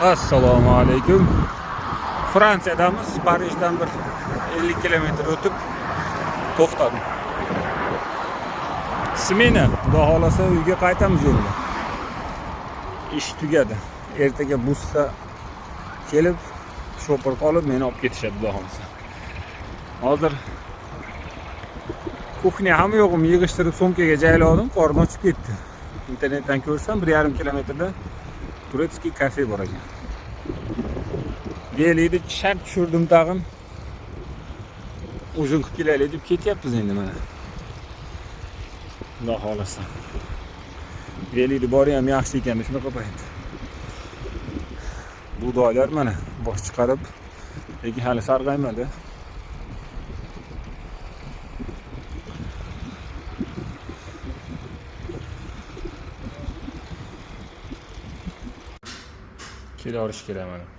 Assalomu alaykum. Fransiyadamiz. Parijdan bir 50 kilometr o'tib to'xtadim. Smena, xudo xolasa uyga qaytamiz endi. Ish tugadi. Ertaga busda kelib, shopir qolib meni olib ketishadi, xudo xolasa. Hozir kuxnya ham yo'qim, yig'ishtirib sumkaga joyladim, qornim ochib ketdi. İnternetten ko'rsam 1,5 kilometrda Turetskiy kafe bor ekan. Beliydi shart tushirdim tag'in. Uzun qilib kelaylik deb ketyapmiz endi mana. Xudo xolasa. Beliydi bori ham yaxshi ekan, shunaqa payt. Buğdaylar mana bosh chiqarib, lekin hali sarg'aymadi. Kela olish kerak mana.